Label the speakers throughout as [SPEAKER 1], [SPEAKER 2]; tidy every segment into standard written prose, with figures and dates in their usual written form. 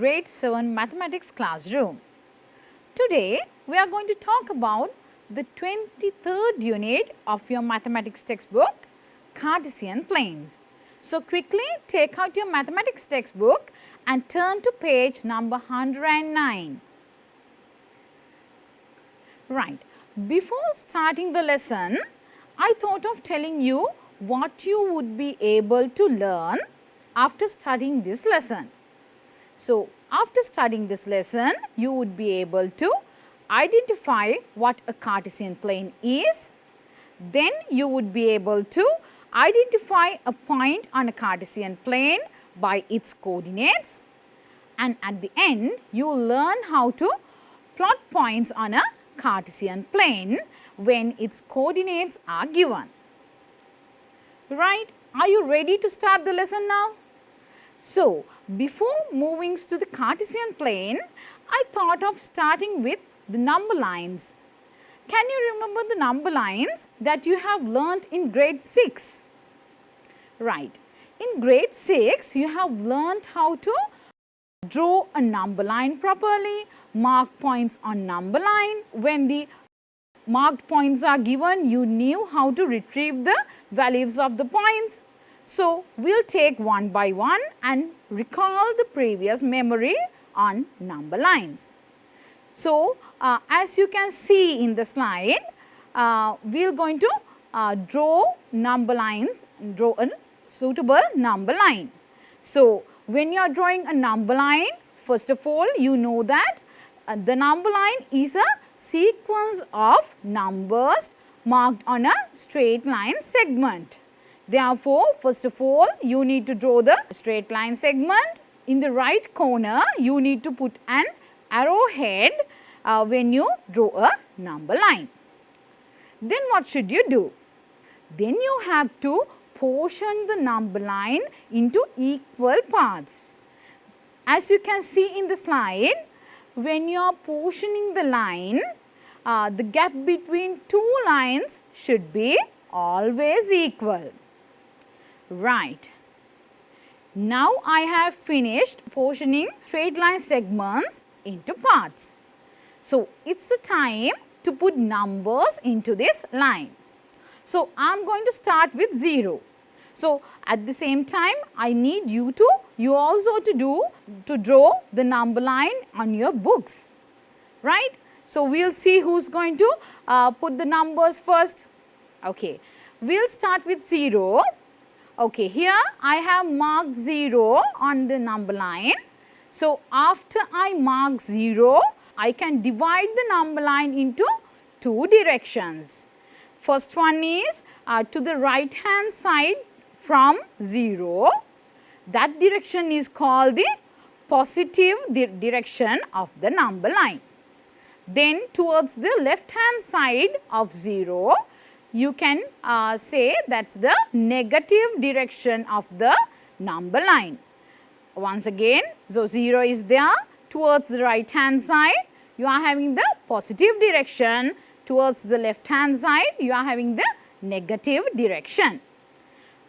[SPEAKER 1] Grade 7 Mathematics classroom. Today we are going to talk about the 23rd unit of your mathematics textbook, Cartesian planes. So quickly take out your mathematics textbook and turn to page number 109. Right, before starting the lesson, I thought of telling you what you would be able to learn after studying this lesson. So, after studying this lesson, you would be able to identify what a Cartesian plane is. Then you would be able to identify a point on a Cartesian plane by its coordinates. And at the end, you will learn how to plot points on a Cartesian plane when its coordinates are given. Right? Are you ready to start the lesson now? So, before moving to the Cartesian plane, I thought of starting with the number lines. Can you remember the number lines that you have learnt in grade 6? Right. In grade 6, you have learnt how to draw a number line properly, mark points on number line. When the marked points are given, you knew how to retrieve the values of the points. So, we will take one by one and recall the previous memory on number lines. So, as you can see in the slide, we are going to draw number lines, draw a suitable number line. So, when you are drawing a number line, first of all, you know that the number line is a sequence of numbers marked on a straight line segment. Therefore, first of all, you need to draw the straight line segment. In the right corner, you need to put an arrowhead when you draw a number line. Then what should you do? Then you have to portion the number line into equal parts. As you can see in the slide, when you are portioning the line, the gap between two lines should be always equal. Right. Now I have finished portioning straight line segments into parts. So, it's the time to put numbers into this line. So, I am going to start with 0. So, at the same time, I need you also to draw the number line on your books. Right. So, we will see who is going to put the numbers first. Okay. We will start with 0. Okay, here I have marked 0 on the number line. So, after I mark 0, I can divide the number line into two directions. First one is to the right hand side from 0. That direction is called the positive direction of the number line. Then towards the left hand side of 0, you can say that's the negative direction of the number line. Once again, so 0 is there, towards the right hand side, you are having the positive direction, towards the left hand side, you are having the negative direction.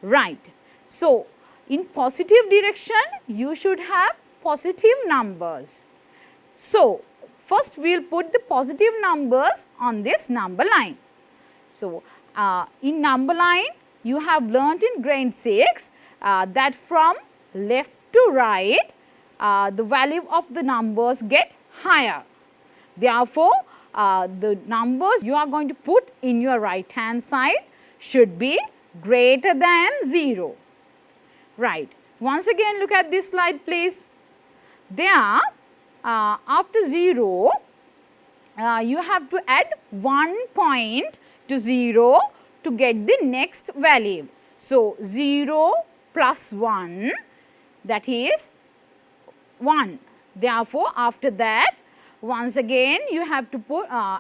[SPEAKER 1] Right. So, in positive direction, you should have positive numbers. So, first we will put the positive numbers on this number line. So, in number line, you have learnt in grade 6 that from left to right, the value of the numbers get higher. Therefore, the numbers you are going to put in your right hand side should be greater than 0. Right. Once again, look at this slide, please. There, after 0, you have to add 1 point to 0 to get the next value. So, 0 plus 1, that is 1. Therefore, after that, once again you have to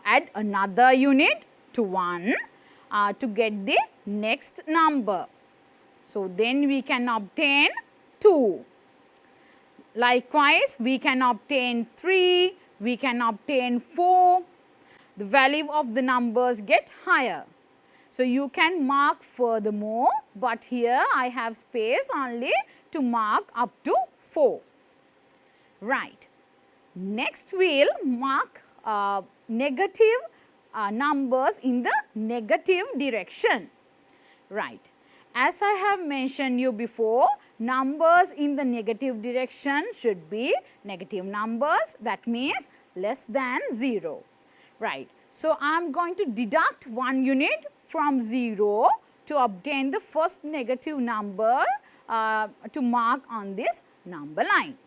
[SPEAKER 1] add another unit to 1 to get the next number. So, then we can obtain 2. Likewise, we can obtain 3, we can obtain 4. The value of the numbers get higher. So, you can mark furthermore, but here I have space only to mark up to 4. Right. Next we will mark negative numbers in the negative direction. Right. As I have mentioned you before, numbers in the negative direction should be negative numbers, that means less than 0. Right. So, I am going to deduct 1 unit from 0 to obtain the first negative number to mark on this number line.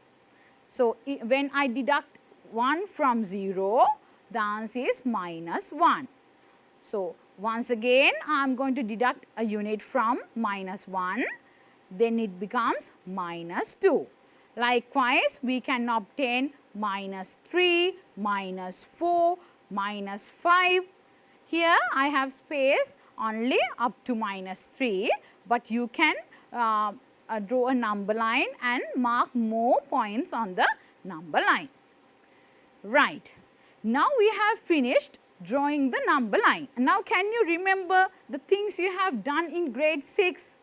[SPEAKER 1] So, when I deduct 1 from 0, the answer is -1. So, once again I am going to deduct a unit from -1, then it becomes -2. Likewise, we can obtain -3, -4, -5. Here I have space only up to -3, but you can draw a number line and mark more points on the number line. Right. Now we have finished drawing the number line. Now can you remember the things you have done in grade 6?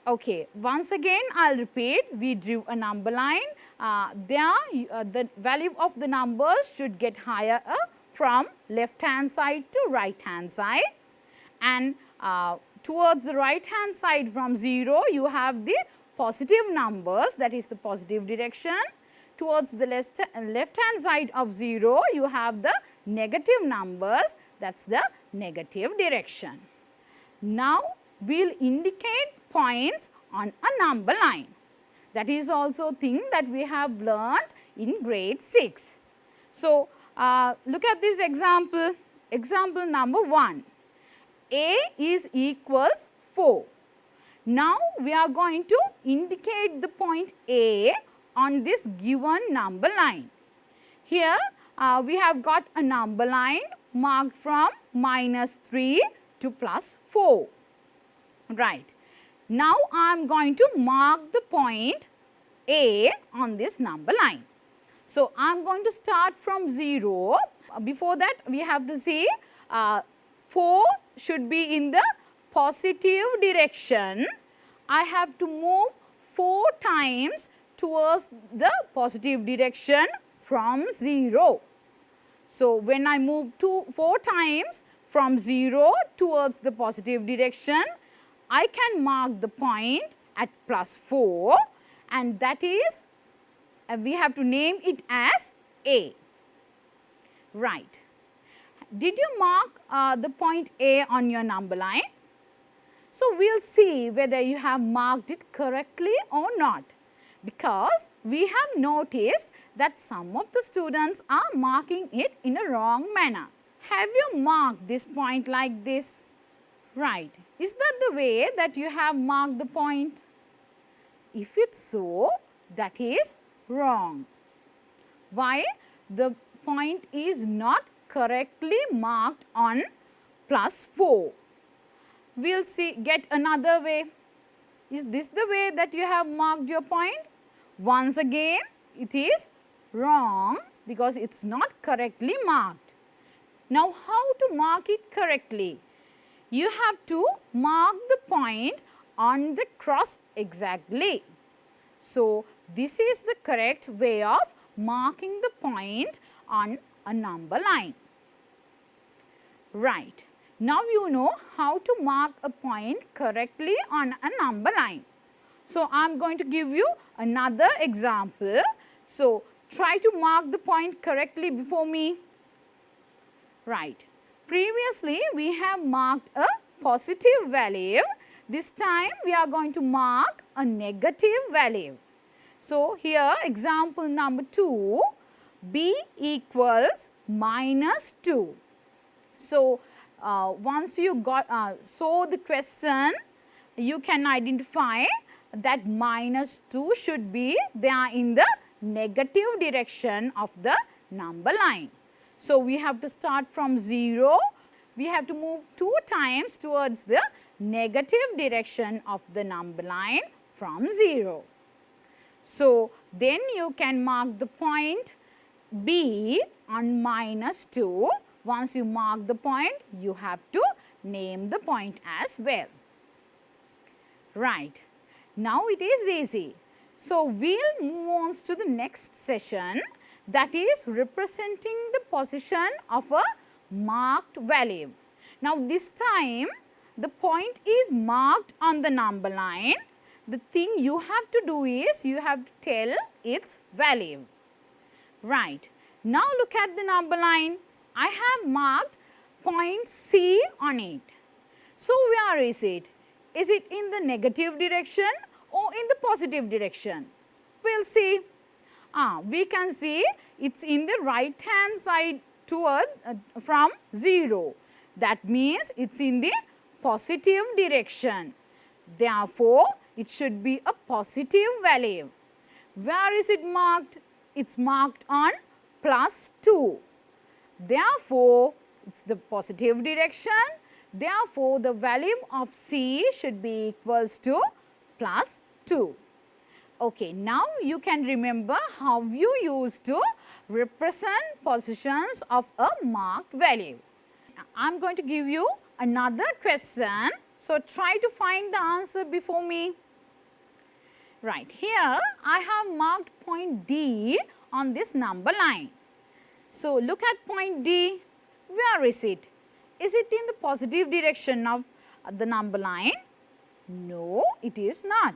[SPEAKER 1] Okay, once again I will repeat. We drew a number line. The value of the numbers should get higher from left hand side to right hand side, and towards the right hand side from 0 you have the positive numbers, that is the positive direction. Towards the left hand side of 0 you have the negative numbers, that is the negative direction. Now we will indicate points on a number line. That is also thing that we have learnt in grade 6. So, look at this example. Example number 1. A is equals 4. Now we are going to indicate the point A on this given number line. Here we have got a number line marked from -3 to +4. Right. Now I am going to mark the point A on this number line. So, I am going to start from 0. Before that we have to see 4 should be in the positive direction. I have to move 4 times towards the positive direction from 0. So, when I move 4 times from 0 towards the positive direction, I can mark the point at +4, and that is we have to name it as A. Right. Did you mark the point A on your number line? So, we will see whether you have marked it correctly or not, because we have noticed that some of the students are marking it in a wrong manner. Have you marked this point like this? Right. Is that the way that you have marked the point? If it's so, that is wrong. Why? The point is not correctly marked on +4. We will see, get another way. Is this the way that you have marked your point? Once again, it is wrong because it is not correctly marked. Now, how to mark it correctly? You have to mark the point on the cross exactly. So, this is the correct way of marking the point on a number line. Right. Now, you know how to mark a point correctly on a number line. So, I am going to give you another example. So, try to mark the point correctly before me. Right. Previously, we have marked a positive value. This time, we are going to mark a negative value. So, here example number 2, B equals -2. So, once you saw the question, you can identify that -2 should be there in the negative direction of the number line. So, we have to start from 0. We have to move 2 times towards the negative direction of the number line from 0. So, then you can mark the point B on -2. Once you mark the point, you have to name the point as well. Right. Now, it is easy. So, we will move on to the next session, that is representing the position of a marked value. Now, this time the point is marked on the number line. The thing you have to do is you have to tell its value. Right. Now, look at the number line. I have marked point C on it. So, where is it? Is it in the negative direction or in the positive direction? We will see. We can see it is in the right hand side toward from 0. That means it is in the positive direction. Therefore, it should be a positive value. Where is it marked? It is marked on +2. Therefore, it is the positive direction. Therefore, the value of C should be equals to +2. Okay, now you can remember how you used to represent positions of a marked value. I am going to give you another question. So, try to find the answer before me. Right, here I have marked point D on this number line. So, look at point D. Where is it? Is it in the positive direction of the number line? No, it is not.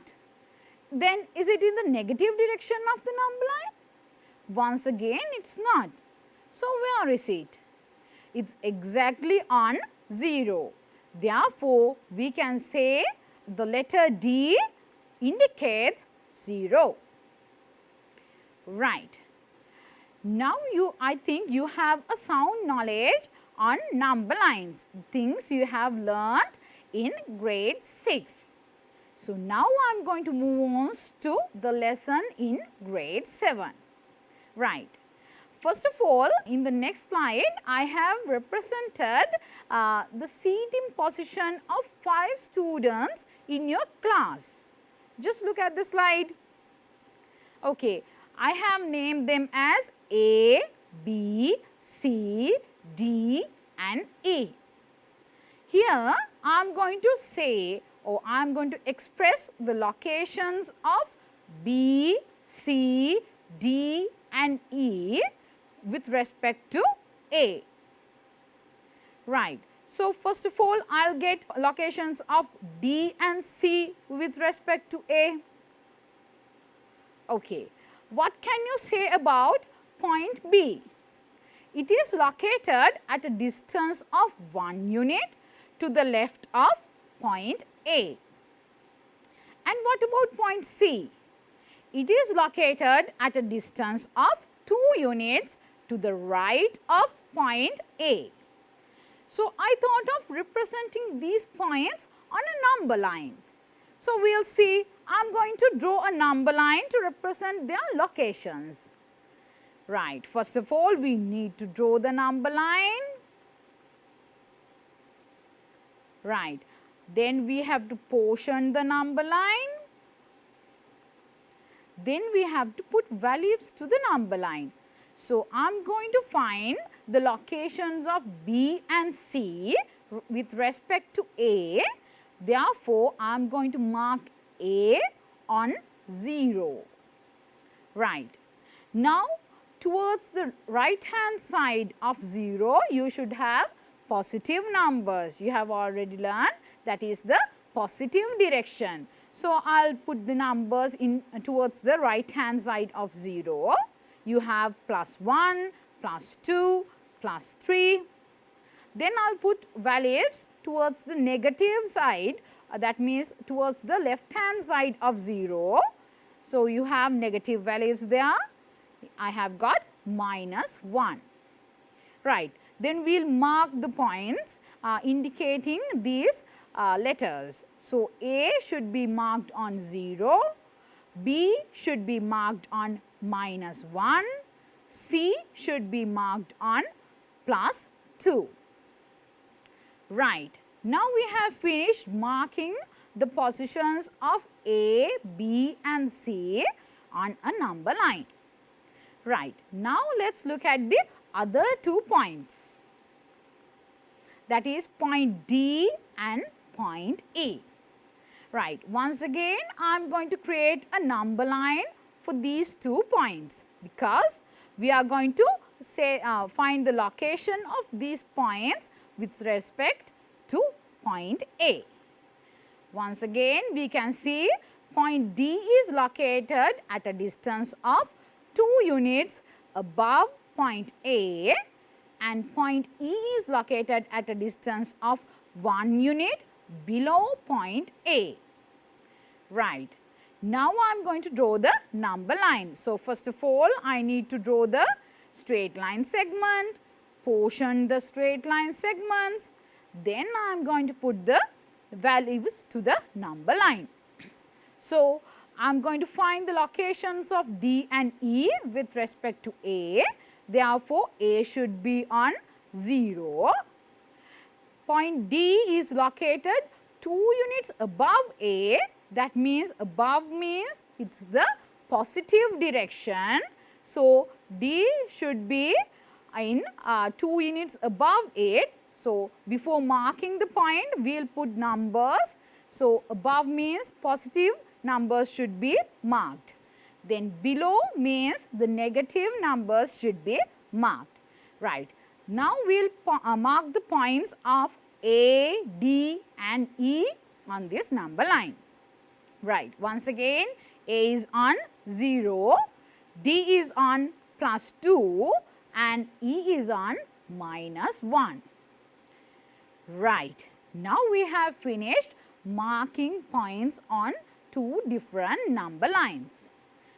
[SPEAKER 1] Then is it in the negative direction of the number line? Once again, it is not. So, where is it? It is exactly on 0. Therefore, we can say the letter D indicates 0. Right. Now, I think you have a sound knowledge on number lines, things you have learnt in grade 6. So, now I am going to move on to the lesson in grade 7. Right. First of all, in the next slide, I have represented the seating position of 5 students in your class. Just look at the slide. Okay, I have named them as A, B, C, D and E. Here, I am going to say or I am going to express the locations of B, C, D and E with respect to A. Right. So, first of all, I will get locations of D and C with respect to A. Okay. What can you say about point B? It is located at a distance of 1 unit to the left of point A. And what about point C? It is located at a distance of 2 units to the right of point A. So, I thought of representing these points on a number line. So, we will see. I am going to draw a number line to represent their locations. Right. First of all, we need to draw the number line. Right. Then we have to portion the number line. Then we have to put values to the number line. So, I am going to find the locations of B and C with respect to A. Therefore, I am going to mark A on 0. Right. Now, towards the right hand side of 0, you should have positive numbers. You have already learned that is the positive direction. So, I will put the numbers in towards the right hand side of 0. You have +1, +2, +3. Then I will put values towards the negative side, that means towards the left hand side of 0. So, you have negative values there. I have got -1. Right. Then we will mark the points indicating these letters. So, A should be marked on 0, B should be marked on -1, C should be marked on +2. Right. Now, we have finished marking the positions of A, B and C on a number line. Right. Now, let us look at the other 2 points, that is point D and point E. Right. Once again, I am going to create a number line for these 2 points, because we are going to say find the location of these points with respect to point A. Once again, we can see point D is located at a distance of 2 units above point A, and point E is located at a distance of 1 unit below point A. Right. Now I am going to draw the number line. So, first of all, I need to draw the straight line segment, portion the straight line segments, then I am going to put the values to the number line. So, I am going to find the locations of D and E with respect to A. Therefore, A should be on 0. Point D is located 2 units above A. That means above means it is the positive direction. So, D should be in 2 units above 8. So, before marking the point, we will put numbers. So, above means positive numbers should be marked. Then below means the negative numbers should be marked. Right. Now, we will mark the points of A, D and E on this number line. Right. Once again, A is on 0, D is on +2 and E is on -1. Right. Now, we have finished marking points on 2 different number lines.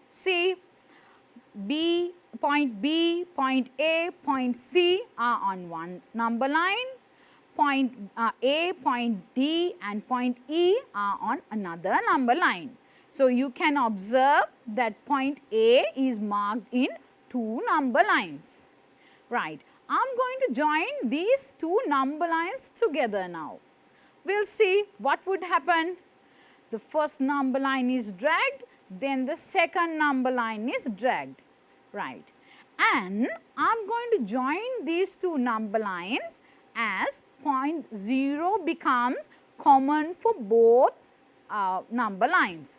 [SPEAKER 1] See, point B, point A, point C are on one number line. Point A, point D and point E are on another number line. So, you can observe that point A is marked in 2 number lines. Right. I am going to join these 2 number lines together now. We will see what would happen. The first number line is dragged, then the second number line is dragged. Right. And I am going to join these 2 number lines as point 0 becomes common for both number lines.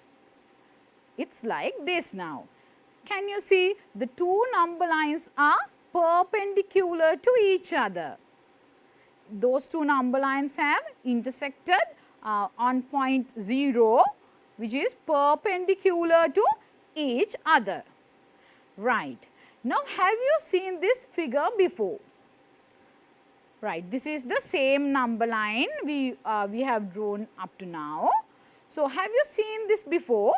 [SPEAKER 1] It is like this now. Can you see the 2 number lines are perpendicular to each other. Those 2 number lines have intersected on point 0, which is perpendicular to each other. Right. Now, have you seen this figure before? Right. This is the same number line we have drawn up to now. So, have you seen this before?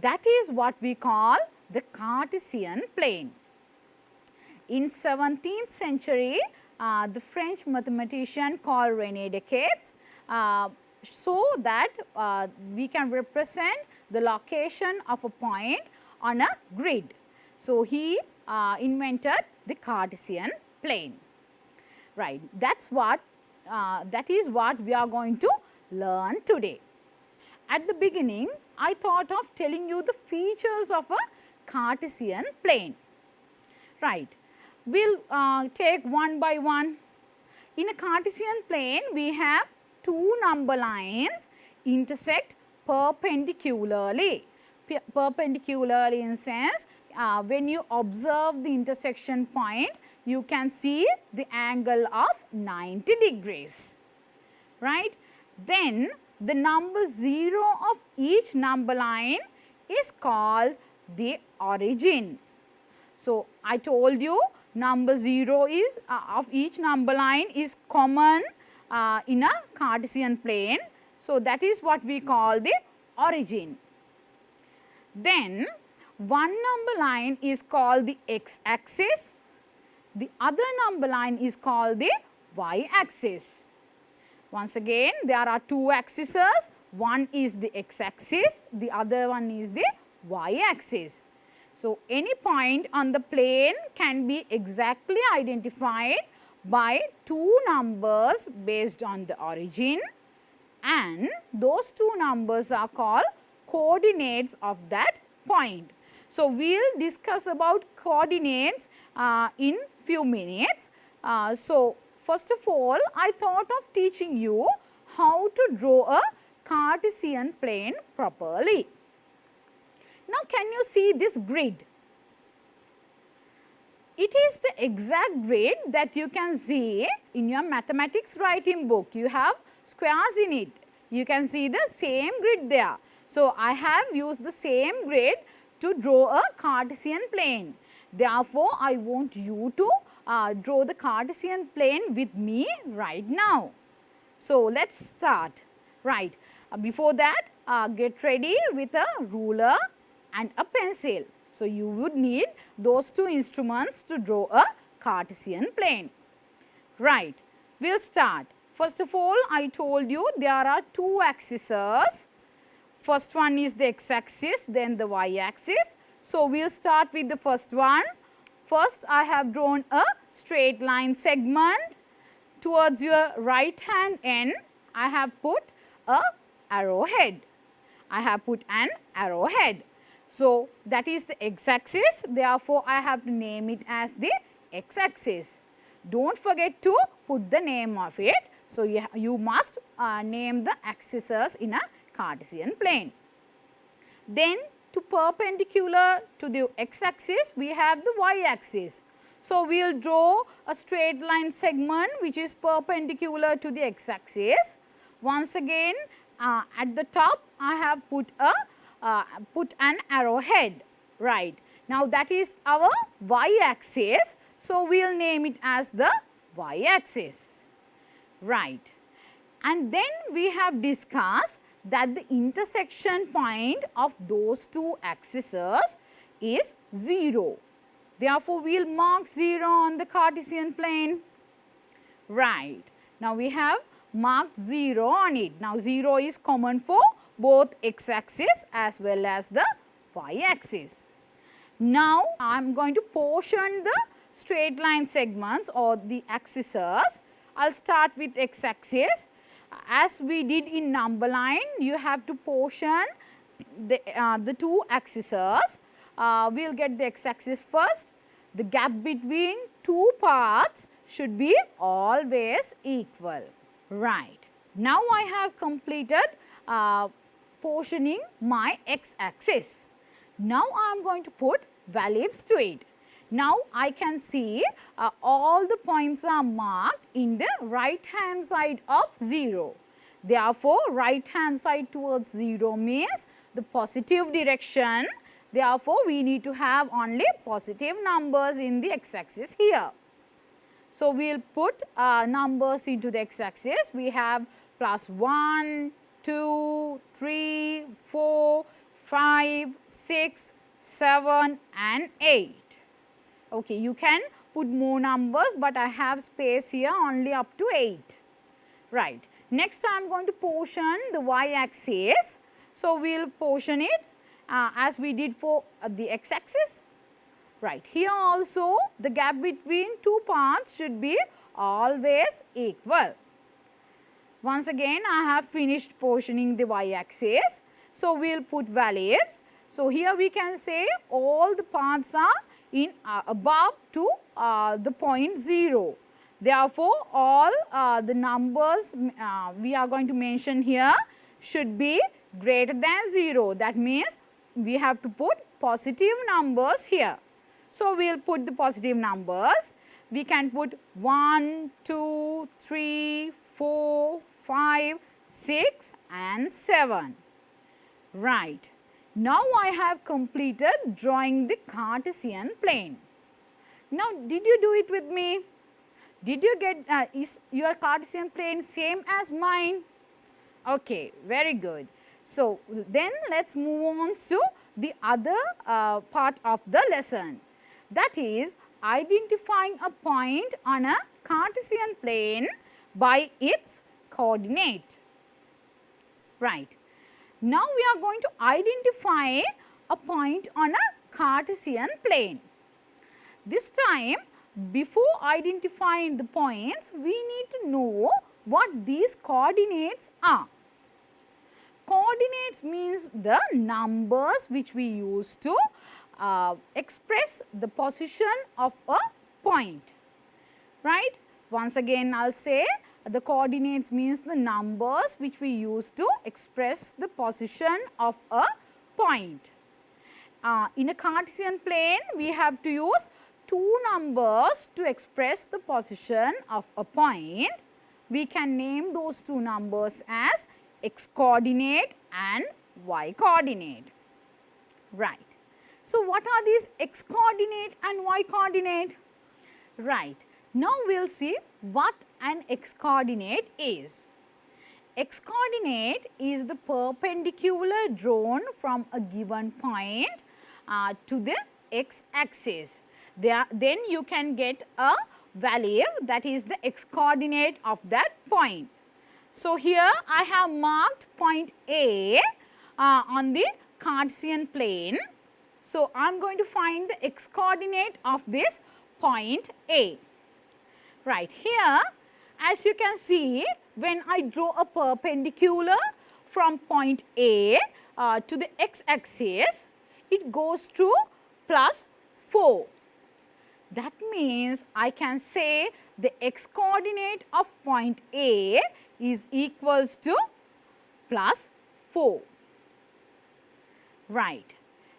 [SPEAKER 1] That is what we call the Cartesian plane. In 17th century, the French mathematician called René Descartes so that we can represent the location of a point on a grid. So, he invented the Cartesian plane. Right. That is what we are going to learn today. At the beginning, I thought of telling you the features of a Cartesian plane. Right. We will take one by one. In a Cartesian plane, we have 2 number lines intersect perpendicularly. Perpendicularly in sense, when you observe the intersection point, you can see the angle of 90 degrees. Right. Then, the number 0 of each number line is called the origin. So, I told you number 0 is of each number line is common in a Cartesian plane. So, that is what we call the origin. Then, one number line is called the x-axis, the other number line is called the y-axis. Once again, there are 2 axes, one is the x-axis, the other one is the y-axis. So, any point on the plane can be exactly identified by 2 numbers based on the origin, and those 2 numbers are called coordinates of that point. So, we will discuss about coordinates in few minutes. So, first of all, I thought of teaching you how to draw a Cartesian plane properly. Now, can you see this grid? It is the exact grid that you can see in your mathematics writing book. You have squares in it. You can see the same grid there. So, I have used the same grid to draw a Cartesian plane. Therefore, I want you to draw the Cartesian plane with me right now. So, let us start. Right. Before that, get ready with a ruler and a pencil. So, you would need those two instruments to draw a Cartesian plane. Right. We will start. First of all, I told you there are two axes. First one is the x-axis, then the y-axis. So, we will start with the first one. First, I have drawn a straight line segment. Towards your right hand end, I have put a arrowhead. I have put an arrowhead. So, that is the x-axis. Therefore, I have to name it as the x-axis. Don't forget to put the name of it. So, you must name the axes in a Cartesian plane. Then, to perpendicular to the x-axis, we have the y-axis. So, we will draw a straight line segment which is perpendicular to the x-axis. Once again, at the top, I have put an arrowhead. Right. Now, that is our y-axis. So, we will name it as the y-axis. Right. And then we have discussed that the intersection point of those two axes is 0. Therefore, we will mark 0 on the Cartesian plane. Right. Now, we have marked 0 on it. Now, 0 is common for both x-axis as well as the y-axis. Now, I am going to portion the straight line segments or the axes. I will start with x-axis. As we did in number line, you have to portion the two axes. We will get the x-axis first. The gap between two parts should be always equal. Right. Now, I have completed portioning my x-axis. Now, I am going to put values to it. Now, I can see all the points are marked in the right hand side of 0. Therefore, right hand side towards 0 means the positive direction. Therefore, we need to have only positive numbers in the x-axis here. So, we will put numbers into the x-axis. We have plus 1, 2, 3, 4, 5, 6, 7 and 8. Okay, you can put more numbers, but I have space here only up to 8. Right. Next, I am going to portion the y-axis. So, we will portion it as we did for the x-axis. Right. Here also the gap between two parts should be always equal. Once again, I have finished portioning the y-axis. So, we will put values. So, here we can say all the parts are in above to the point 0. Therefore, all the numbers we are going to mention here should be greater than 0. That means, we have to put positive numbers here. So, we will put the positive numbers. We can put 1, 2, 3, 4, 5, 6 and 7. Right. Now, I have completed drawing the Cartesian plane. Now, did you do it with me? Did you get, is your Cartesian plane same as mine? Okay, very good. So, then let us move on to the other part of the lesson. That is identifying a point on a Cartesian plane by its coordinate. Right. Now, we are going to identify a point on a Cartesian plane. This time, before identifying the points, we need to know what these coordinates are. Coordinates means the numbers which we use to express the position of a point. Right. Once again, I will say The coordinates means the numbers which we use to express the position of a point. In a Cartesian plane, we have to use two numbers to express the position of a point. We can name those two numbers as x coordinate and y coordinate. Right. So, what are these x coordinate and y coordinate? Right. Now, we will see what an x coordinate is. X coordinate is the perpendicular drawn from a given point to the x axis. Then you can get a value, that is the x coordinate of that point. So, here I have marked point A on the Cartesian plane. So, I am going to find the x coordinate of this point A. Right, here as you can see, when I draw a perpendicular from point A to the x axis, it goes to plus 4. That means I can say the x coordinate of point A is equals to plus 4. Right.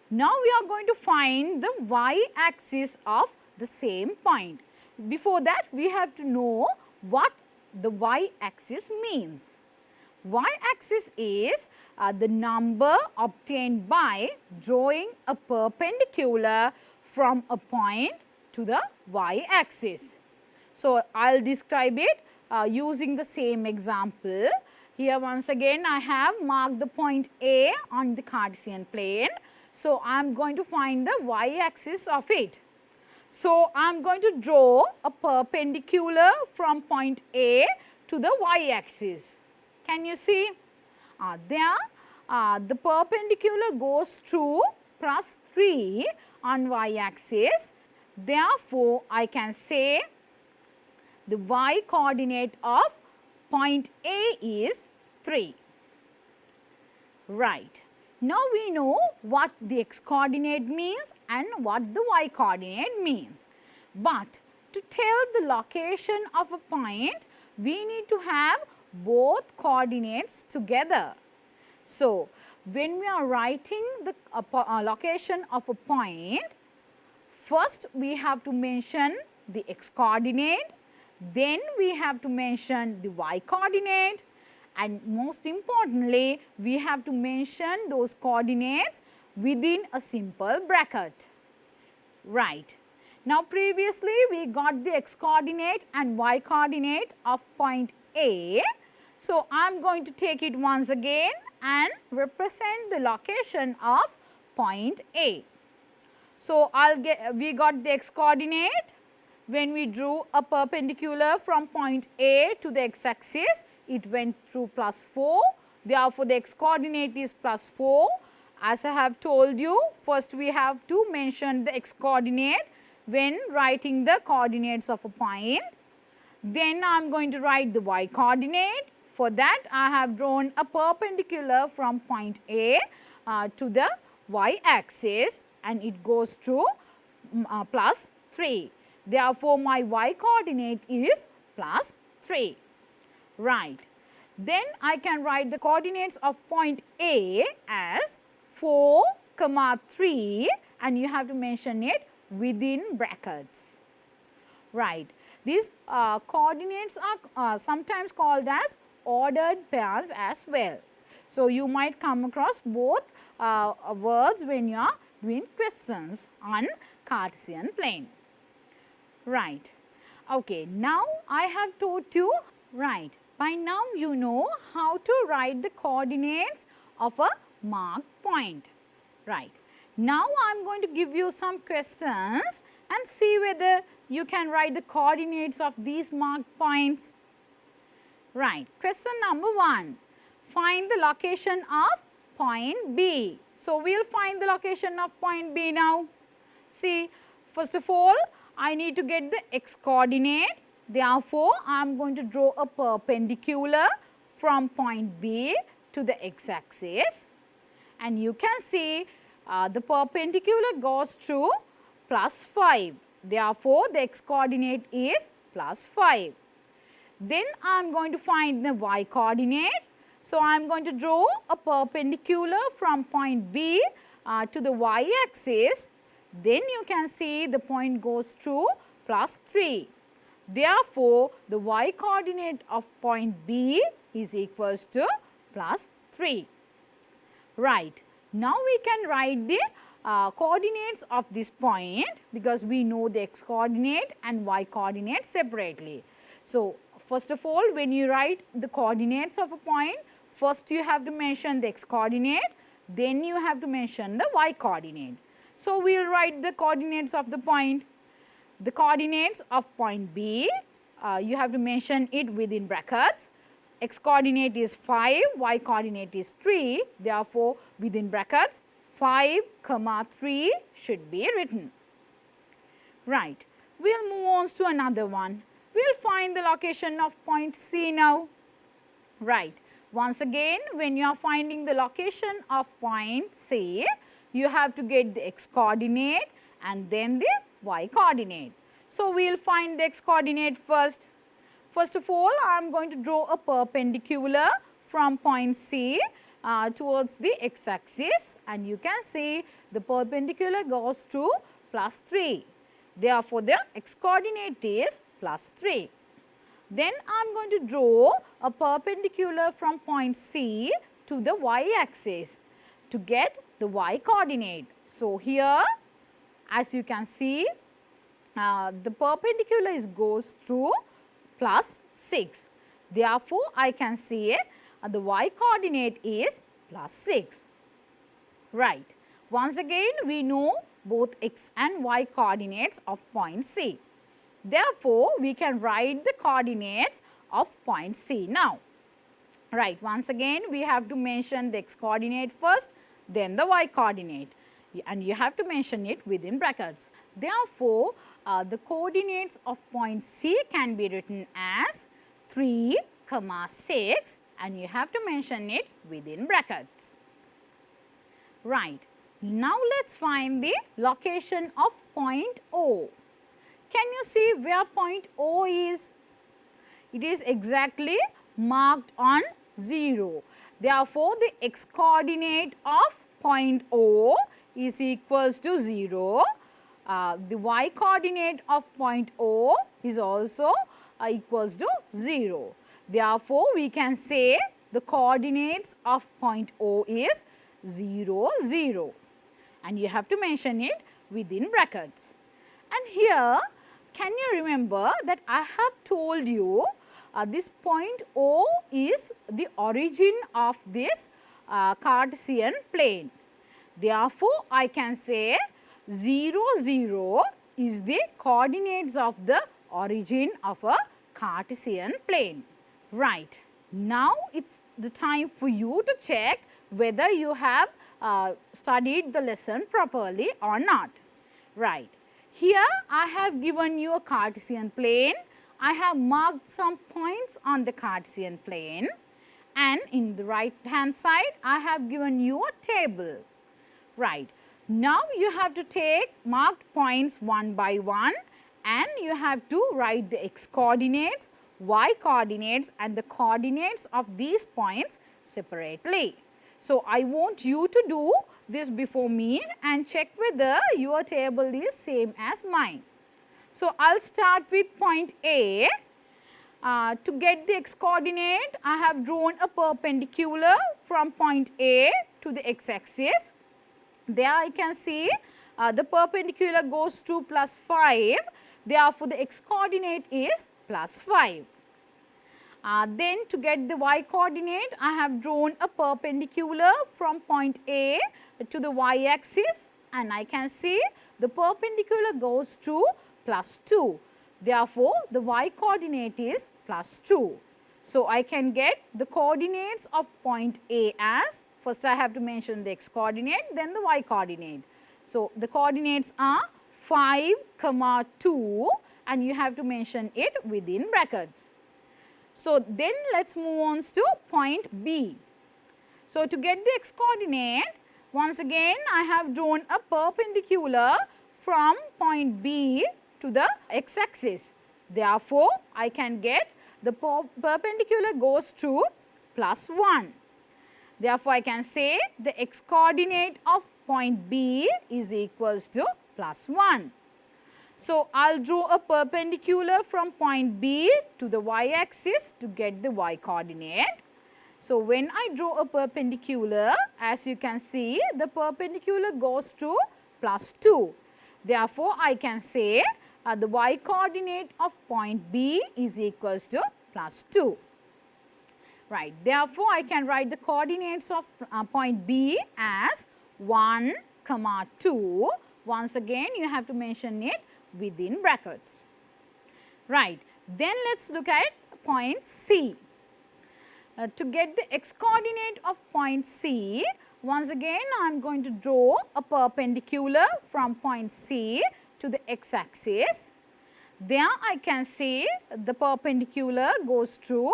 [SPEAKER 1] Now, we are going to find the y axis of the same point. Before that, we have to know what the y axis means. Y axis is the number obtained by drawing a perpendicular from a point to the y axis. So, I will describe it using the same example. Here once again I have marked the point A on the Cartesian plane. So, I am going to find the y axis of it. So, I am going to draw a perpendicular from point A to the y axis. Can you see? The perpendicular goes through plus 3 on y axis. Therefore, I can say the y coordinate of point A is 3. Right. Now, we know what the x coordinate means and what the y coordinate means. But to tell the location of a point, we need to have both coordinates together. So, when we are writing the location of a point, first we have to mention the x coordinate, then we have to mention the y coordinate, and most importantly, we have to mention those coordinates within a simple bracket. Right. Now, previously we got the x coordinate and y coordinate of point A. So, I am going to take it once again and represent the location of point A. So, we got the x coordinate when we drew a perpendicular from point A to the x axis. It went through plus 4. Therefore, the x coordinate is plus 4. As I have told you, first we have to mention the x coordinate when writing the coordinates of a point. Then I am going to write the y coordinate. For that, I have drawn a perpendicular from point A to the y axis, and it goes through plus 3. Therefore, my y coordinate is plus 3. Right. Then I can write the coordinates of point A as 4, 3, and you have to mention it within brackets. Right. These coordinates are sometimes called as ordered pairs as well. So, you might come across both words when you are doing questions on Cartesian plane. Right. Okay. Now, I have taught you. Right. By now, you know how to write the coordinates of a marked point. Right. Now, I am going to give you some questions and see whether you can write the coordinates of these marked points. Right. Question number 1. Find the location of point B. So, we will find the location of point B now. See, first of all, I need to get the x coordinate. Therefore, I am going to draw a perpendicular from point B to the x axis, and you can see the perpendicular goes through plus 5. Therefore, the x coordinate is plus 5. Then I am going to find the y coordinate. So, I am going to draw a perpendicular from point B to the y axis. Then you can see the point goes through plus 3. Therefore, the y coordinate of point B is equals to plus 3. Right. Now, we can write the coordinates of this point because we know the x coordinate and y coordinate separately. So, first of all, when you write the coordinates of a point, first you have to mention the x coordinate, then you have to mention the y coordinate. So, we will write the coordinates of the point. The coordinates of point B, you have to mention it within brackets. X coordinate is 5, y coordinate is 3. Therefore, within brackets 5, 3 should be written. Right. We will move on to another one. We will find the location of point C now. Right. Once again, when you are finding the location of point C, you have to get the x coordinate and then the y coordinate. So, we will find the x coordinate first. First of all, I am going to draw a perpendicular from point C towards the x axis, and you can see the perpendicular goes to plus 3. Therefore, the x coordinate is plus 3. Then I am going to draw a perpendicular from point C to the y axis to get the y coordinate. So, here as you can see the perpendicular goes through plus 6. Therefore, I can say the y coordinate is plus 6. Right. Once again, we know both x and y coordinates of point C. Therefore, we can write the coordinates of point C now. Right. Once again, we have to mention the x coordinate first, then the y coordinate, and you have to mention it within brackets. Therefore, the coordinates of point C can be written as 3, 6, and you have to mention it within brackets. Right. Now, let us find the location of point O. Can you see where point O is? It is exactly marked on 0. Therefore, the x coordinate of point O is equals to 0. The y coordinate of point O is also equals to 0. Therefore, we can say the coordinates of point O is 0, 0, and you have to mention it within brackets. And here, can you remember that I have told you this point O is the origin of this Cartesian plane. Therefore, I can say 0, 0 is the coordinates of the origin of a Cartesian plane. Right. Now, it is the time for you to check whether you have studied the lesson properly or not. Right. Here, I have given you a Cartesian plane. I have marked some points on the Cartesian plane, and in the right hand side, I have given you a table. Right. Now, you have to take marked points one by one, and you have to write the x coordinates, y coordinates, and the coordinates of these points separately. So, I want you to do this before me and check whether your table is same as mine. So, I will start with point A. To get the x coordinate, I have drawn a perpendicular from point A to the x axis. There I can see the perpendicular goes to plus 5. Therefore, the x coordinate is plus 5. Then to get the y coordinate, I have drawn a perpendicular from point A to the y axis, and I can see the perpendicular goes to plus 2. Therefore, the y coordinate is plus 2. So, I can get the coordinates of point A as, first I have to mention the x coordinate, then the y coordinate. So, the coordinates are 5, 2, and you have to mention it within brackets. So, then let us move on to point B. So, to get the x coordinate, once again I have drawn a perpendicular from point B to the x axis. Therefore, I can get the perpendicular goes to plus 1. Therefore, I can say the x coordinate of point B is equals to plus 1. So, I will draw a perpendicular from point B to the y axis to get the y coordinate. So, when I draw a perpendicular, as you can see, the perpendicular goes to plus 2. Therefore, I can say the y coordinate of point B is equals to plus 2. Right. Therefore, I can write the coordinates of point B as 1, 2. Once again, you have to mention it within brackets. Right. Then let us look at point C. To get the x coordinate of point C, once again I am going to draw a perpendicular from point C to the x axis. There I can see the perpendicular goes through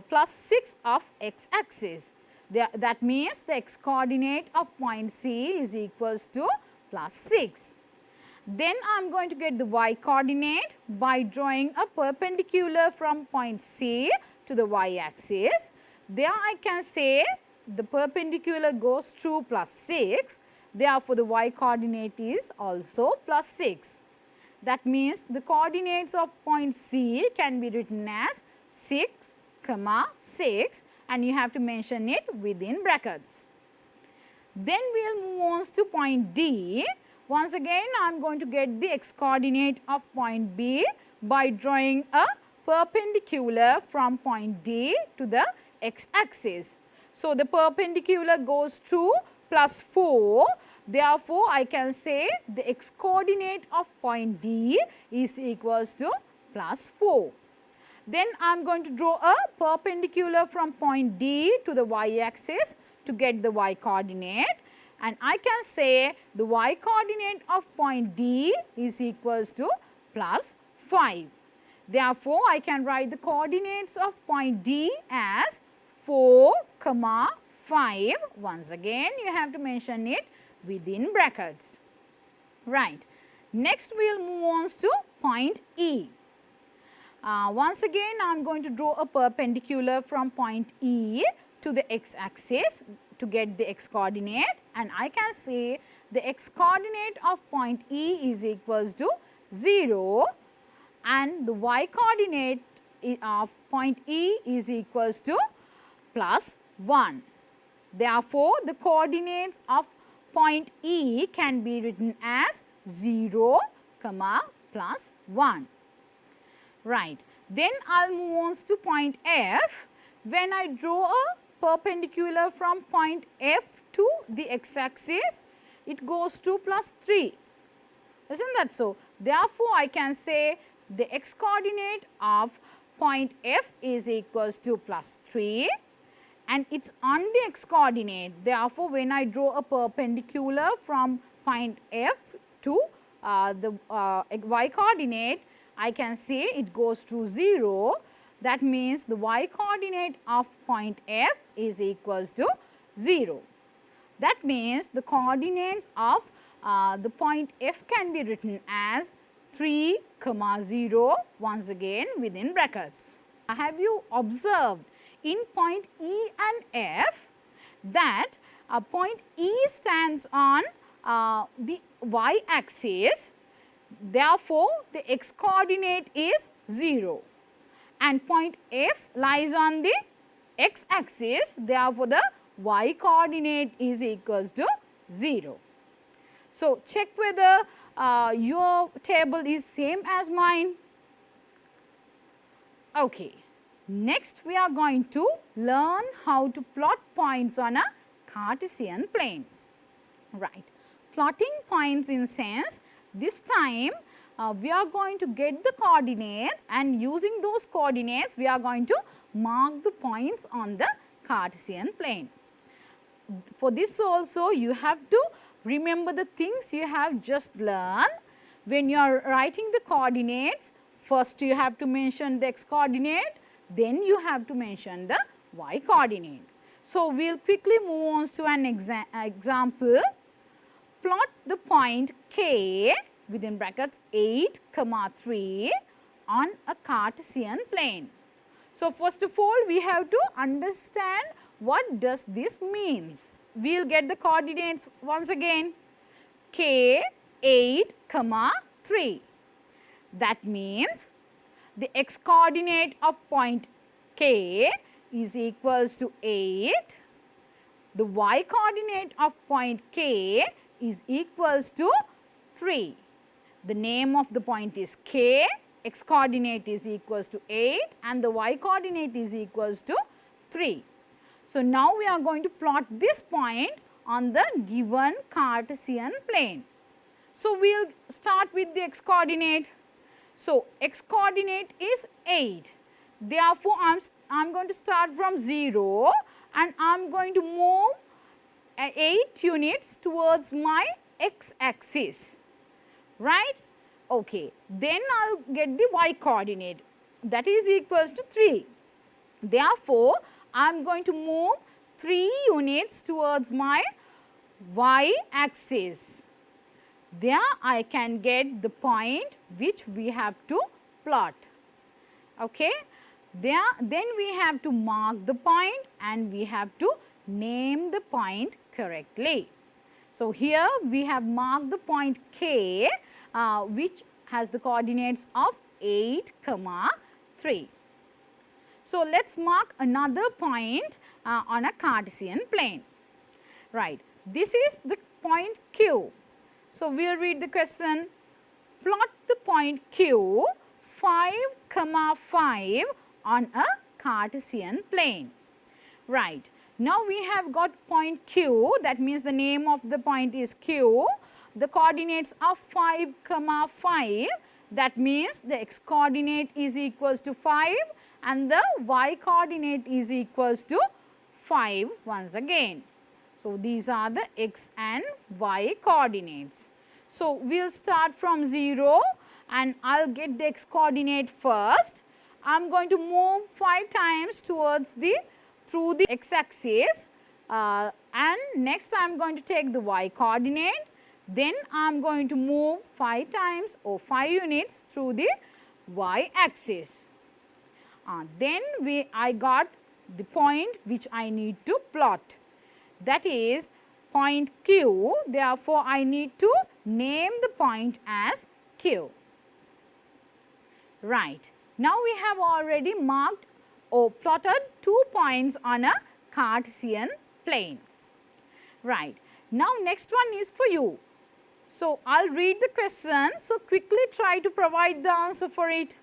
[SPEAKER 1] plus 6 of x axis. That means the x coordinate of point C is equals to plus 6. Then I am going to get the y coordinate by drawing a perpendicular from point C to the y axis. There I can say the perpendicular goes through plus 6. Therefore, the y coordinate is also plus 6. That means the coordinates of point C can be written as 6, 6, and you have to mention it within brackets. Then we will move on to point D. Once again I am going to get the x coordinate of point B by drawing a perpendicular from point D to the x axis. So, the perpendicular goes through plus 4. Therefore, I can say the x coordinate of point D is equals to plus 4. Then I am going to draw a perpendicular from point D to the y axis to get the y coordinate, and I can say the y coordinate of point D is equals to plus 5. Therefore, I can write the coordinates of point D as 4, 5. Once again you have to mention it within brackets. Right. Next we will move on to point E. Once again I am going to draw a perpendicular from point E to the x axis to get the x coordinate, and I can say the x coordinate of point E is equals to 0 and the y coordinate of point E is equals to plus 1. Therefore, the coordinates of point E can be written as 0, plus 1. Right. Then I will move on to point F. When I draw a perpendicular from point F to the x axis, it goes to plus 3. Isn't that so? Therefore, I can say the x coordinate of point F is equals to plus 3 and it is on the x coordinate. Therefore, when I draw a perpendicular from point F to the y coordinate, I can say it goes to 0. That means the y coordinate of point F is equals to 0. That means the coordinates of the point F can be written as 3, 0 once again within brackets. Have you observed in point E and F that point E stands on the y axis, therefore, the x coordinate is 0, and point F lies on the x axis, therefore, the y coordinate is equals to 0. So, check whether your table is same as mine. Okay. Next, we are going to learn how to plot points on a Cartesian plane. Right. Plotting points in sense, this time we are going to get the coordinates, and using those coordinates we are going to mark the points on the Cartesian plane. For this also you have to remember the things you have just learned. When you are writing the coordinates, first you have to mention the x coordinate, then you have to mention the y coordinate. So, we will quickly move on to an example. Plot the point K within brackets 8, 3 on a Cartesian plane. So, first of all, we have to understand what does this means. We will get the coordinates once again, k 8, 3. That means the x coordinate of point k is equals to 8. The y coordinate of point k is equals to 3. The name of the point is k, x coordinate is equals to 8 and the y coordinate is equals to 3. So, now we are going to plot this point on the given Cartesian plane. So, we will start with the x coordinate. So, x coordinate is 8. Therefore, I am going to start from 0 and I am going to move 8 units towards my x axis, right. Okay. Then I will get the y coordinate, that is equals to 3. Therefore, I am going to move 3 units towards my y axis. There I can get the point which we have to plot. Okay. Then we have to mark the point and we have to name the point correctly. So, here we have marked the point k which has the coordinates of 8, 3. So, let us mark another point on a Cartesian plane. Right. This is the point Q. So, we will read the question. Plot the point Q 5, 5 on a Cartesian plane. Right. Now, we have got point Q, that means the name of the point is Q. The coordinates are 5, 5, that means the x coordinate is equals to 5 and the y coordinate is equals to 5 once again. So, these are the x and y coordinates. So, we will start from 0 and I will get the x coordinate first. I am going to move 5 times towards through the x axis and next I am going to take the y coordinate. Then I am going to move 5 times or 5 units through the y axis. Then I got the point which I need to plot, that is point Q. Therefore, I need to name the point as Q. Right. Now, we have already marked or plotted 2 points on a Cartesian plane. Right. Now, next one is for you. So, I will read the question. So, quickly try to provide the answer for it.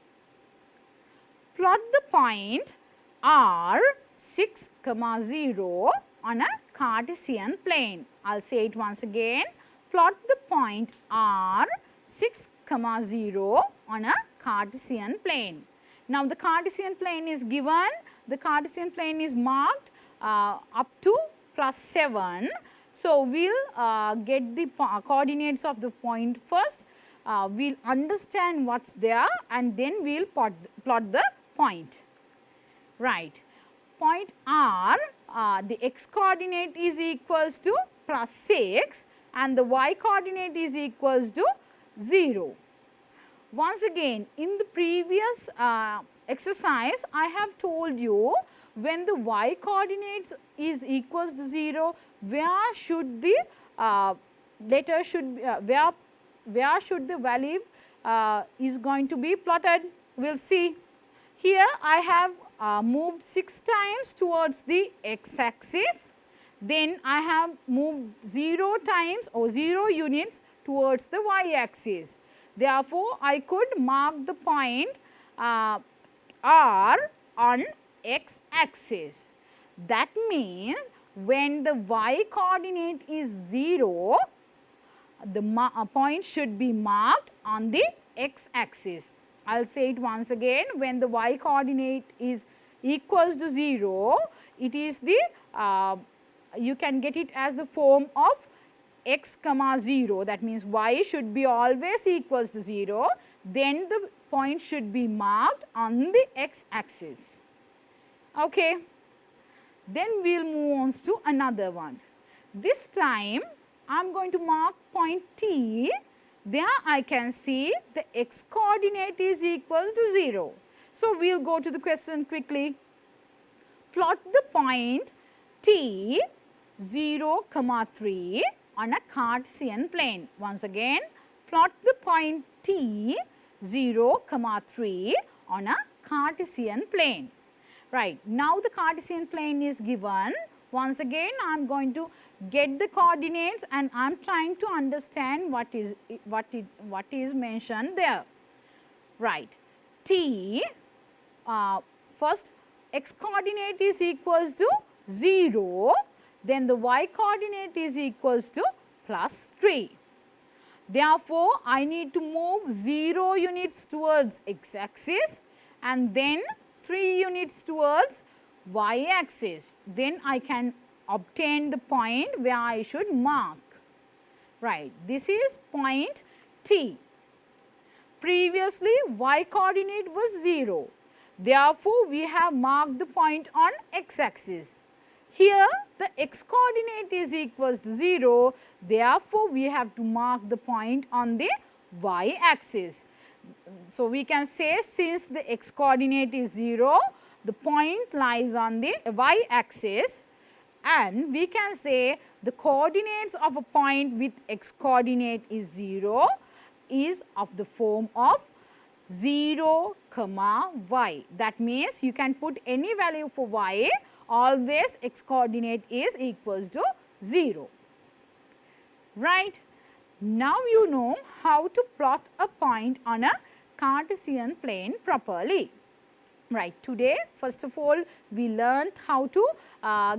[SPEAKER 1] Plot the point R 6, 0 on a Cartesian plane. I will say it once again. Plot the point R 6, 0 on a Cartesian plane. Now, the Cartesian plane is given. The Cartesian plane is marked up to +7. So, we will get the coordinates of the point first. We will understand what is there and then we will plot the point. Right. Point R, the x coordinate is equals to +6 and the y coordinate is equals to 0. Once again, in the previous exercise, I have told you when the y coordinates is equals to 0, where should the letter should where should the value is going to be plotted? We will see. Here I have moved 6 times towards the x axis, then I have moved 0 times or 0 units towards the y axis. Therefore, I could mark the point R on x axis. That means when the y coordinate is 0, the point should be marked on the x axis. I will say it once again, when the y coordinate is equals to 0, it is the you can get it as the form of x, 0, that means y should be always equals to 0, then the point should be marked on the x axis. Okay. Then we will move on to another one. This time I am going to mark point T. There I can see the x coordinate is equals to 0. So, we will go to the question quickly. Plot the point T 0, 3 on a Cartesian plane. Once again, plot the point T 0, 3 on a Cartesian plane. Right. Now, the Cartesian plane is given. Once again, I am going to get the coordinates and I am trying to understand what is mentioned there. Right. T, first x coordinate is equals to 0, then the y coordinate is equals to plus 3. Therefore, I need to move 0 units towards x axis and then 3 units towards y axis. Then I can obtain the point where I should mark. Right. This is point T. Previously, y coordinate was 0. Therefore, we have marked the point on x axis. Here, the x coordinate is equals to 0. Therefore, we have to mark the point on the y axis. So, we can say since the x coordinate is 0, the point lies on the y axis, and we can say the coordinates of a point with x coordinate is 0 is of the form of 0, y. That means, you can put any value for y, always x coordinate is equals to 0. Right. Now, you know how to plot a point on a Cartesian plane properly. Right. Today, first of all, we learnt how to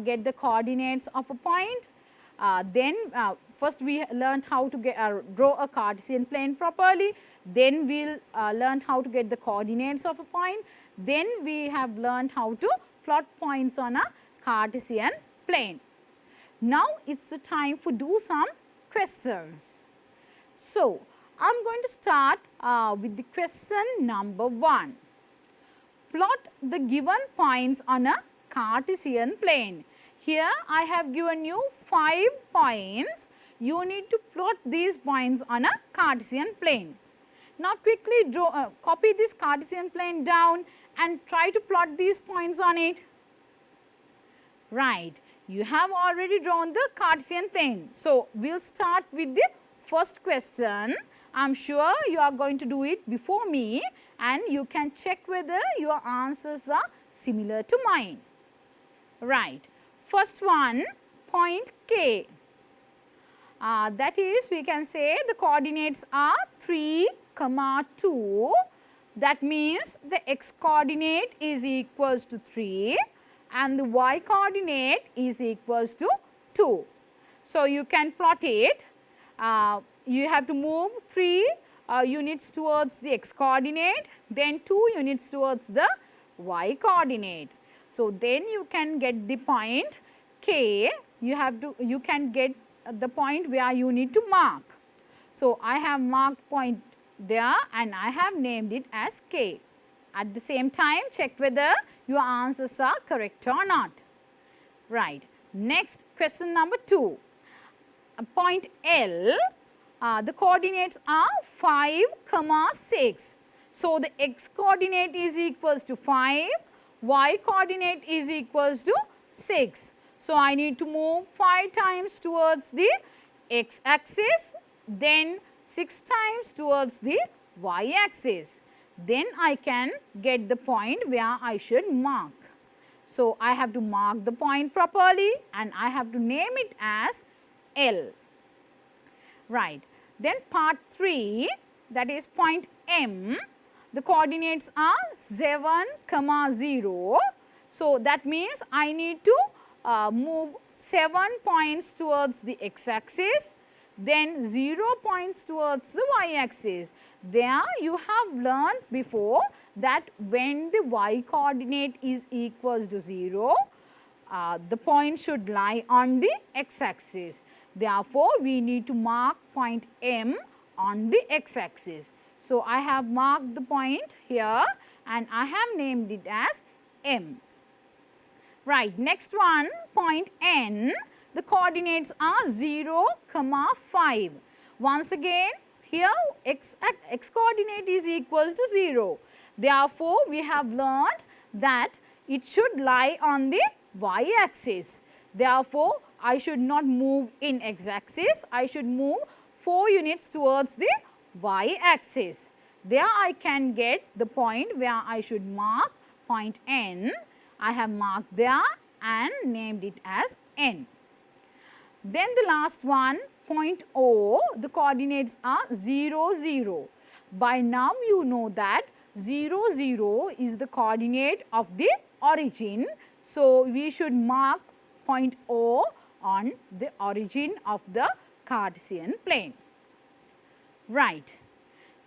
[SPEAKER 1] get the coordinates of a point. First we learnt how to draw a Cartesian plane properly. Then we will learn how to get the coordinates of a point. Then we have learnt how to plot points on a Cartesian plane. Now, it is the time for do some questions. So, I am going to start with the question number 1. Plot the given points on a Cartesian plane. Here, I have given you 5 points. You need to plot these points on a Cartesian plane. Now, quickly copy this Cartesian plane down and try to plot these points on it. Right. You have already drawn the Cartesian plane. So, we will start with the first question. I am sure you are going to do it before me, and you can check whether your answers are similar to mine. Right. First one, point K. That is, we can say the coordinates are 3, 2. That means the x coordinate is equals to 3 and the y coordinate is equals to 2. So, you can plot it. You have to move 3 units towards the x coordinate, then 2 units towards the y coordinate. So, then you can get the point K. You can get the point where you need to mark. So, I have marked point there and I have named it as K. At the same time, check whether your answers are correct or not. Right. Next, question number 2. Point L, the coordinates are 5, 6. So, the x coordinate is equals to 5, y coordinate is equals to 6. So, I need to move 5 times towards the x axis, then 6 times towards the y axis. Then I can get the point where I should mark. So, I have to mark the point properly and I have to name it as L. Right. Then part 3, that is point M, the coordinates are 7, 0. So, that means I need to move 7 points towards the x axis, then 0 points towards the y axis. There you have learned before that when the y coordinate is equals to 0, the point should lie on the x axis. Therefore, we need to mark point M on the x axis. So, I have marked the point here and I have named it as M. Right. Next one, point N, the coordinates are 0, 5. Once again, here x coordinate is equals to 0. Therefore, we have learnt that it should lie on the y-axis. Therefore, I should not move in x-axis, I should move 4 units towards the y-axis. There I can get the point where I should mark point N. I have marked there and named it as N. Then the last one, point O, the coordinates are 0, 0. By now you know that 0, 0 is the coordinate of the origin. So, we should mark point O on the origin of the Cartesian plane. Right.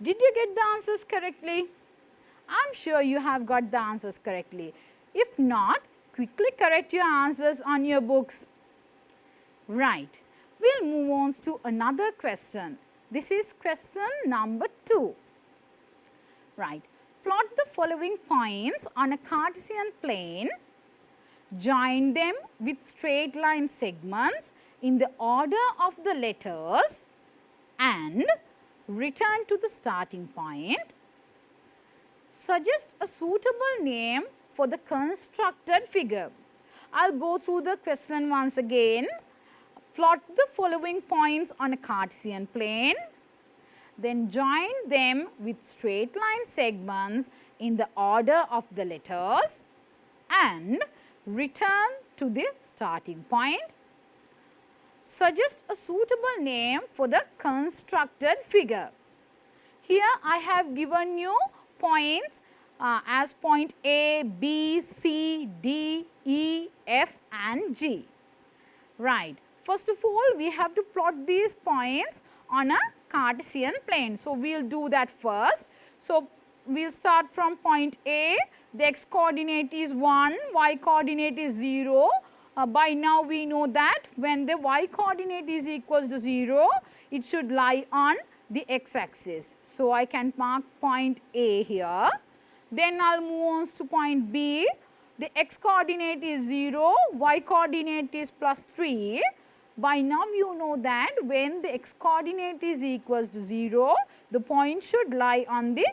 [SPEAKER 1] Did you get the answers correctly? I am sure you have got the answers correctly. If not, quickly correct your answers on your books. Right. We will move on to another question. This is question number 2. Right. Plot the following points on a Cartesian plane. Join them with straight line segments in the order of the letters and return to the starting point. Suggest a suitable name for the constructed figure. I will go through the question once again. Plot the following points on a Cartesian plane, then join them with straight line segments in the order of the letters and return to the starting point. Suggest a suitable name for the constructed figure. Here I have given you points as point A, B, C, D, E, F and G. Right. First of all, we have to plot these points on a Cartesian plane. So, we will do that first. So, we will start from point A, the x coordinate is 1, y coordinate is 0. By now, we know that when the y coordinate is equals to 0, it should lie on the x axis. So, I can mark point A here. Then I will move on to point B. The x coordinate is 0, y coordinate is plus 3. By now you know that when the x coordinate is equals to 0, the point should lie on the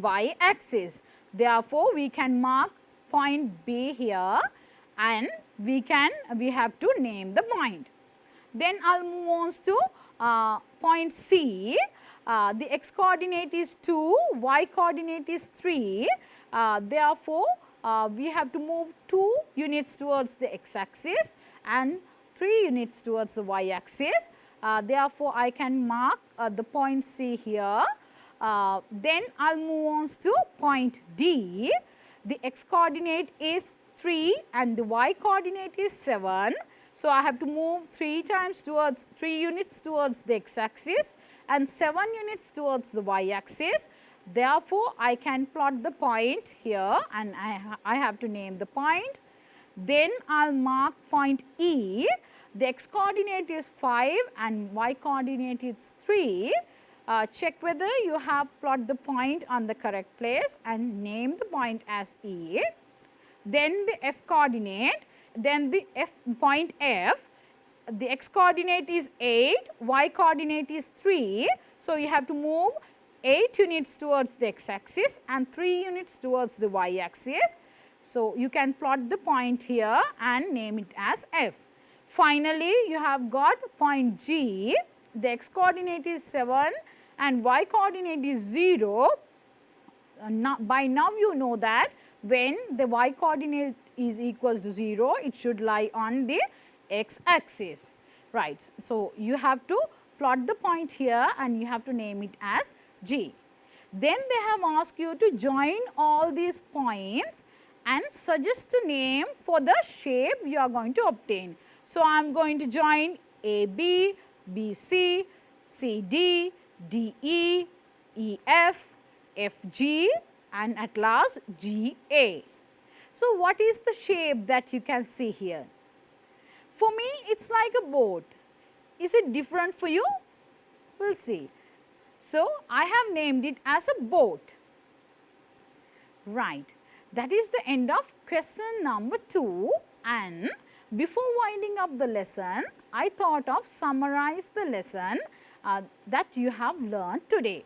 [SPEAKER 1] y axis. Therefore, we can mark point B here and we have to name the point. Then I will move on to point C. The x coordinate is 2, y coordinate is 3. Therefore, we have to move 2 units towards the x axis and 3 units towards the y axis. Therefore, I can mark the point C here. Then I will move on to point D. The x coordinate is 3 and the y coordinate is 7. So, I have to move 3 units towards the x axis and 7 units towards the y axis. Therefore, I can plot the point here and I have to name the point. Then I will mark point E. The x coordinate is 5 and y coordinate is 3. Check whether you have plotted the point on the correct place and name the point as E. Then the f coordinate, then the point F. The x coordinate is 8, y coordinate is 3. So, you have to move 8 units towards the x axis and 3 units towards the y axis. So, you can plot the point here and name it as F. Finally, you have got point G. The x coordinate is 7 and y coordinate is 0. By now you know that when the y coordinate is equals to 0, it should lie on the x axis. Right. So, you have to plot the point here and you have to name it as G. Then they have asked you to join all these points and suggest a name for the shape you are going to obtain. So, I am going to join AB, BC, CD, DE, EF, FG and at last GA. So, what is the shape that you can see here? For me, it is like a boat. Is it different for you? We will see. So, I have named it as a boat. Right. That is the end of question number 2, and before winding up the lesson, I thought of summarize the lesson that you have learned today.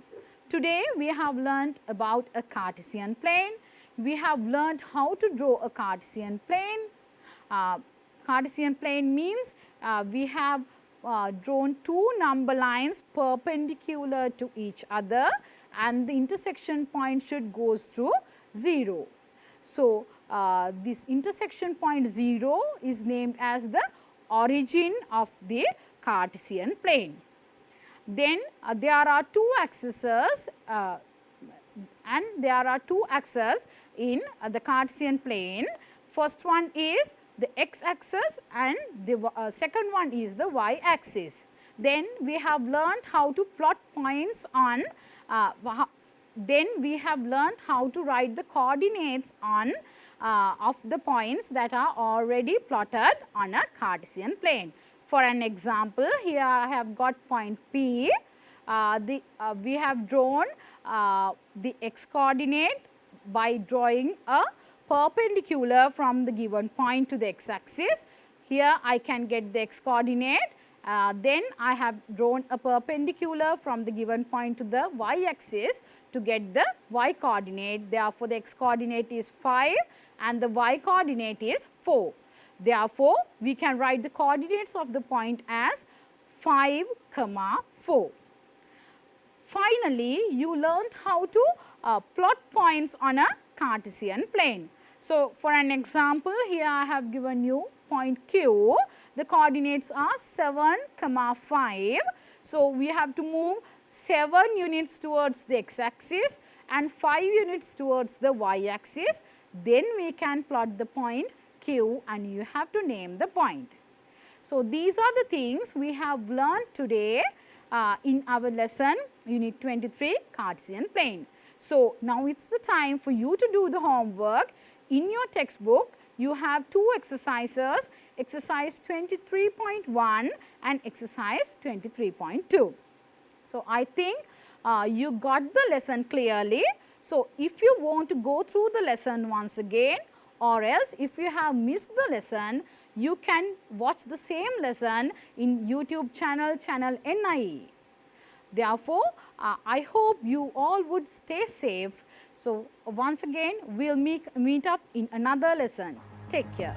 [SPEAKER 1] Today we have learnt about a Cartesian plane. We have learnt how to draw a Cartesian plane. Cartesian plane means we have drawn two number lines perpendicular to each other and the intersection point should goes through 0. So, this intersection point 0 is named as the origin of the Cartesian plane. Then there are two axes in the Cartesian plane. First one is the x axis and the second one is the y axis. Then we have learnt how to plot points on then we have learnt how to write the coordinates on of the points that are already plotted on a Cartesian plane. For an example, here I have got point P. We have drawn the x coordinate by drawing a perpendicular from the given point to the x axis. Here I can get the x coordinate. Then I have drawn a perpendicular from the given point to the y axis to get the y coordinate. Therefore, the x coordinate is 5 and the y coordinate is 4. Therefore, we can write the coordinates of the point as 5, 4. Finally, you learnt how to plot points on a Cartesian plane. So, for an example, here I have given you point Q. The coordinates are 7, 5. So, we have to move 7 units towards the x axis and 5 units towards the y axis. Then we can plot the point Q and you have to name the point. So, these are the things we have learned today in our lesson unit 23 Cartesian plane. So, now it is the time for you to do the homework. In your textbook, you have two exercises, exercise 23.1 and exercise 23.2. So, I think you got the lesson clearly. So, if you want to go through the lesson once again or else if you have missed the lesson, you can watch the same lesson in YouTube channel NIE. Therefore, I hope you all would stay safe. So, once again we will meet up in another lesson. Take care.